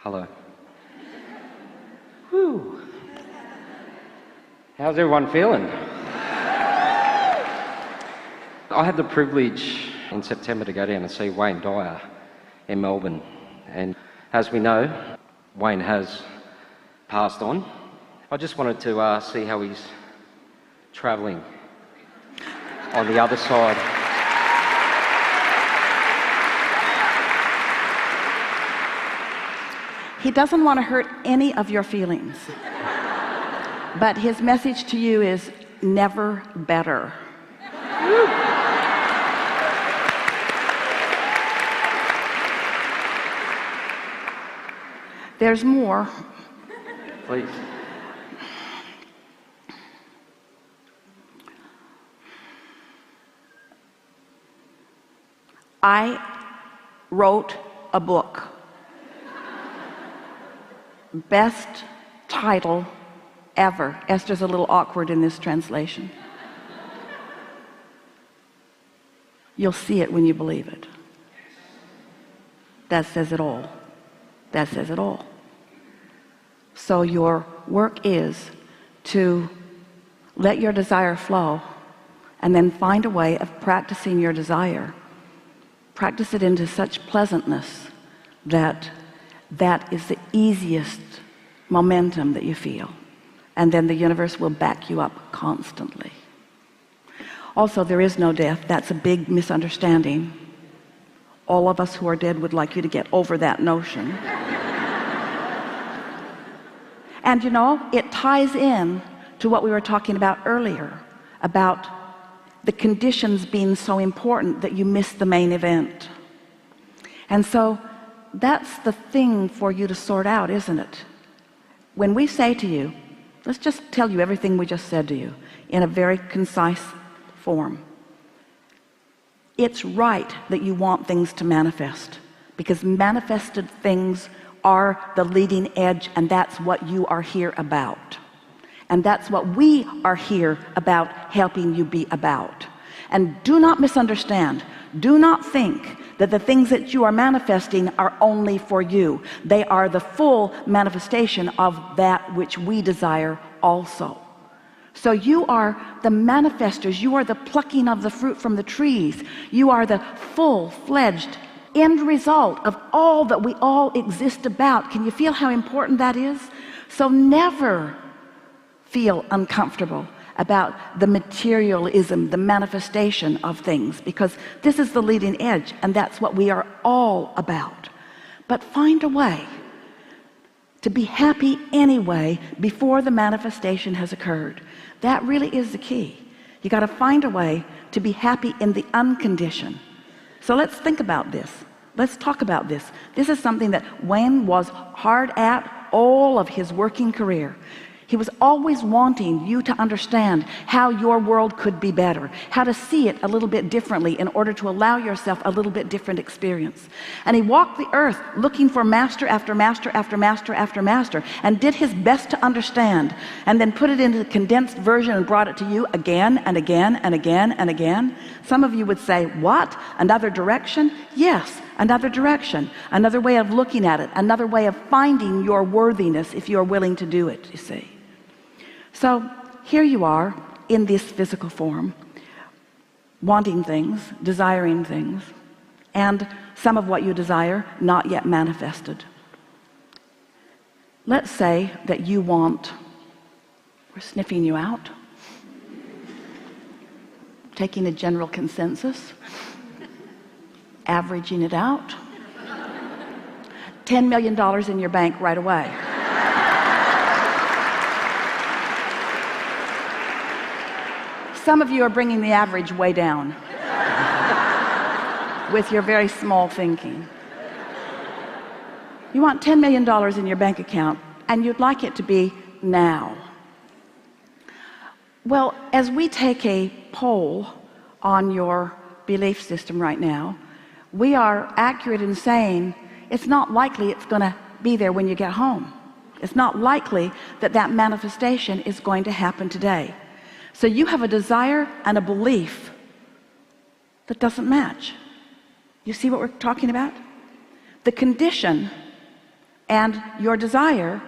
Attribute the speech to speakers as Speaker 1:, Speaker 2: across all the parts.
Speaker 1: Hello. Whew. How's everyone feeling? I had the privilege in September to go down and see Wayne Dyer in Melbourne. And as we know, Wayne has passed on. I just wanted to see how he's travelling on the other side.
Speaker 2: He doesn't want to hurt any of your feelings. But his message to you is never better. There's more.
Speaker 1: Please.
Speaker 2: I wrote a book. Best title ever. Esther's a little awkward in this translation. You'll see it when you believe it. That says it all. That says it all. So your work is to let your desire flow and then find a way of practicing your desire. Practice it into such pleasantness that that is the easiest momentum that you feel, and then the universe will back you up constantly. Also, there is no death. That's a big misunderstanding. All of us who are dead would like you to get over that notion. And you know, it ties in to what we were talking about earlier, about the conditions being so important that you miss the main event. And so that's the thing for you to sort out, isn't it? When we say to you, let's just tell you everything we just said to you in a very concise form. It's right that you want things to manifest, because manifested things are the leading edge, and that's what you are here about. And that's what we are here about, helping you be about. And do not misunderstand. Do not think that the things that you are manifesting are only for you. They are the full manifestation of that which we desire also. So you are the manifestors. You are the plucking of the fruit from the trees. You are the full-fledged end result of all that we all exist about. Can you feel how important that is? So never feel uncomfortable about the materialism, the manifestation of things, because this is the leading edge, and that's what we are all about. But find a way to be happy anyway before the manifestation has occurred. That really is the key. You got to find a way to be happy in the unconditioned. So let's think about this. Let's talk about this. This is something that Wayne was hard at all of his working career. He was always wanting you to understand how your world could be better, how to see it a little bit differently in order to allow yourself a little bit different experience. And he walked the earth looking for master after master after master after master, and did his best to understand, and then put it into a condensed version and brought it to you again and again and again and again. Some of you would say, what? Another direction? Yes, another direction, another way of looking at it, another way of finding your worthiness if you're willing to do it, you see. So here you are in this physical form, wanting things, desiring things, and some of what you desire not yet manifested. Let's say that you want, we're sniffing you out, taking a general consensus, averaging it out, $10 million in your bank right away. Some of you are bringing the average way down with your very small thinking. You want $10 million in your bank account, and you'd like it to be now. Well, as we take a poll on your belief system right now, we are accurate in saying it's not likely it's going to be there when you get home. It's not likely that that manifestation is going to happen today. So you have a desire and a belief that doesn't match. You see what we're talking about? The condition and your desire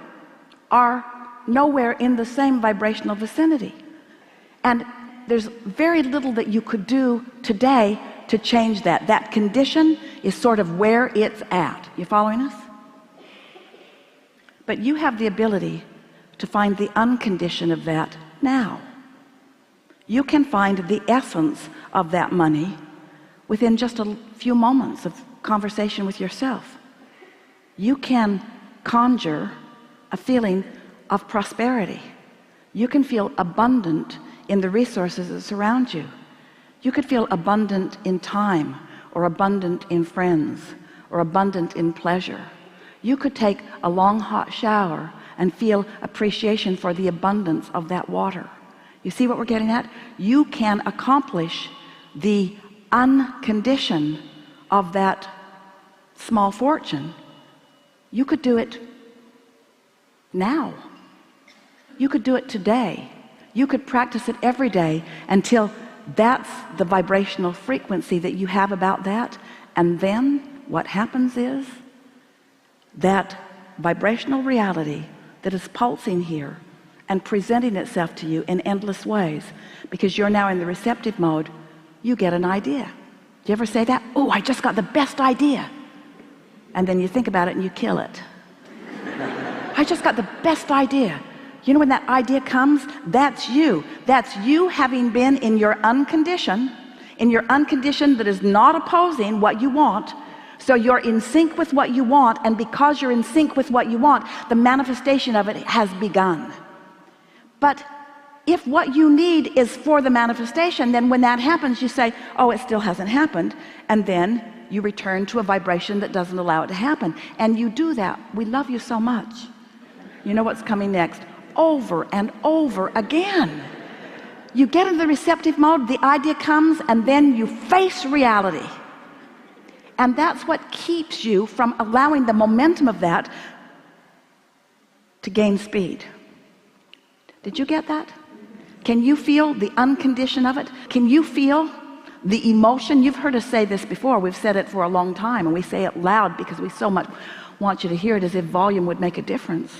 Speaker 2: are nowhere in the same vibrational vicinity, and there's very little that you could do today to change that. That condition is sort of where it's at. You following us? But you have the ability to find the unconditioned of that now. You can find the essence of that money within just a few moments of conversation with yourself. You can conjure a feeling of prosperity. You can feel abundant in the resources that surround you. You could feel abundant in time, or abundant in friends, or abundant in pleasure. You could take a long hot shower and feel appreciation for the abundance of that water. You see what we're getting at? You can accomplish the uncondition of that small fortune. You could do it now. You could do it today. You could practice it every day until that's the vibrational frequency that you have about that. And then what happens is that vibrational reality that is pulsing here and presenting itself to you in endless ways, because you're now in the receptive mode, you get an idea. Do you ever say that? Oh, I just got the best idea. And then you think about it and you kill it. I just got the best idea. You know, when that idea comes, that's you. That's you having been in your unconditioned that is not opposing what you want. So you're in sync with what you want, and because you're in sync with what you want, the manifestation of it has begun. But if what you need is for the manifestation, then when that happens, you say, oh, it still hasn't happened, and then you return to a vibration that doesn't allow it to happen. And you do that. We love you so much. You know what's coming next? Over and over again. You get into the receptive mode, the idea comes, and then you face reality. And that's what keeps you from allowing the momentum of that to gain speed. Did you get that? Can you feel the unconditioned of it? Can you feel the emotion? You've heard us say this before. We've said it for a long time, and we say it loud because we so much want you to hear it, as if volume would make a difference.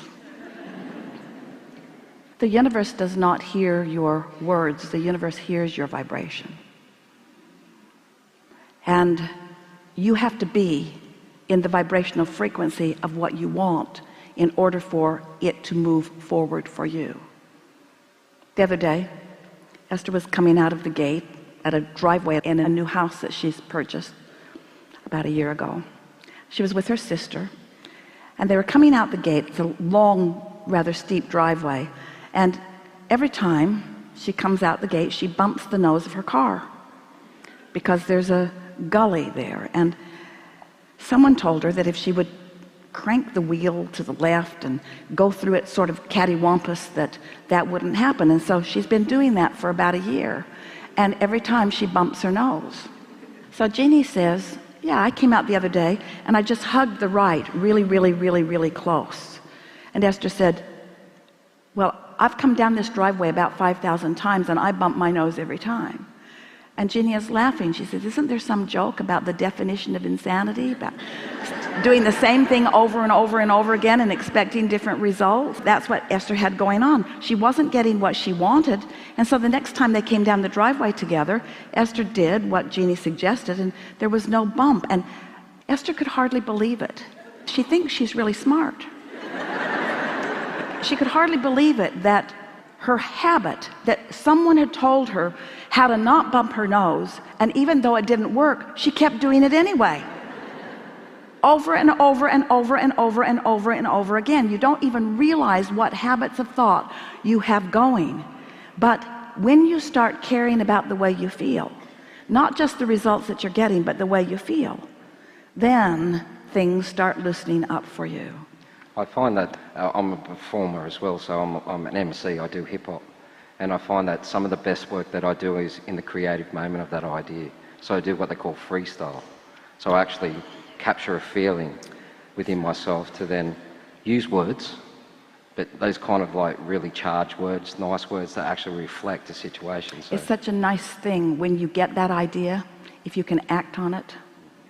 Speaker 2: The universe does not hear your words. The universe hears your vibration. And you have to be in the vibrational frequency of what you want in order for it to move forward for you. The other day, Esther was coming out of the gate at a driveway in a new house that she's purchased about a year ago. She was with her sister, and they were coming out the gate. It's a long, rather steep driveway, and every time she comes out the gate, she bumps the nose of her car because there's a gully there, and someone told her that if she would crank the wheel to the left and go through it sort of cattywampus, that wouldn't happen. And so she's been doing that for about a year, and every time she bumps her nose. So Jeannie says, yeah, I came out the other day and I just hugged the right really, really, really, really close. And Esther said, well, I've come down this driveway about 5,000 times and I bump my nose every time. And Jeannie is laughing. She says, isn't there some joke about the definition of insanity, about doing the same thing over and over and over again and expecting different results? That's what Esther had going on. She wasn't getting what she wanted, and so the next time they came down the driveway together, Esther did what Jeannie suggested, and there was no bump. And Esther could hardly believe it. She thinks she's really smart. She could hardly believe it, that her habit, that someone had told her how to not bump her nose, and even though it didn't work, she kept doing it anyway. Over and over and over and over and over and over again. You don't even realize what habits of thought you have going. But when you start caring about the way you feel, not just the results that you're getting, but the way you feel, then things start loosening up for you.
Speaker 1: I find that I'm a performer as well, so I'm an MC, I do hip-hop. And I find that some of the best work that I do is in the creative moment of that idea. So I do what they call freestyle. So I actually capture a feeling within myself to then use words, but those kind of like really charged words, nice words that actually reflect the situation. So
Speaker 2: it's such a nice thing when you get that idea, if you can act on it,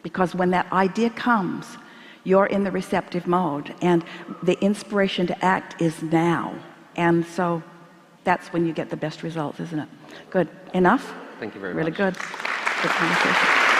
Speaker 2: because when that idea comes, You're in the receptive mode, and the inspiration to act is now. And so that's when you get the best results, isn't it? Good enough.
Speaker 1: Thank you very
Speaker 2: really
Speaker 1: much.
Speaker 2: Good conversation.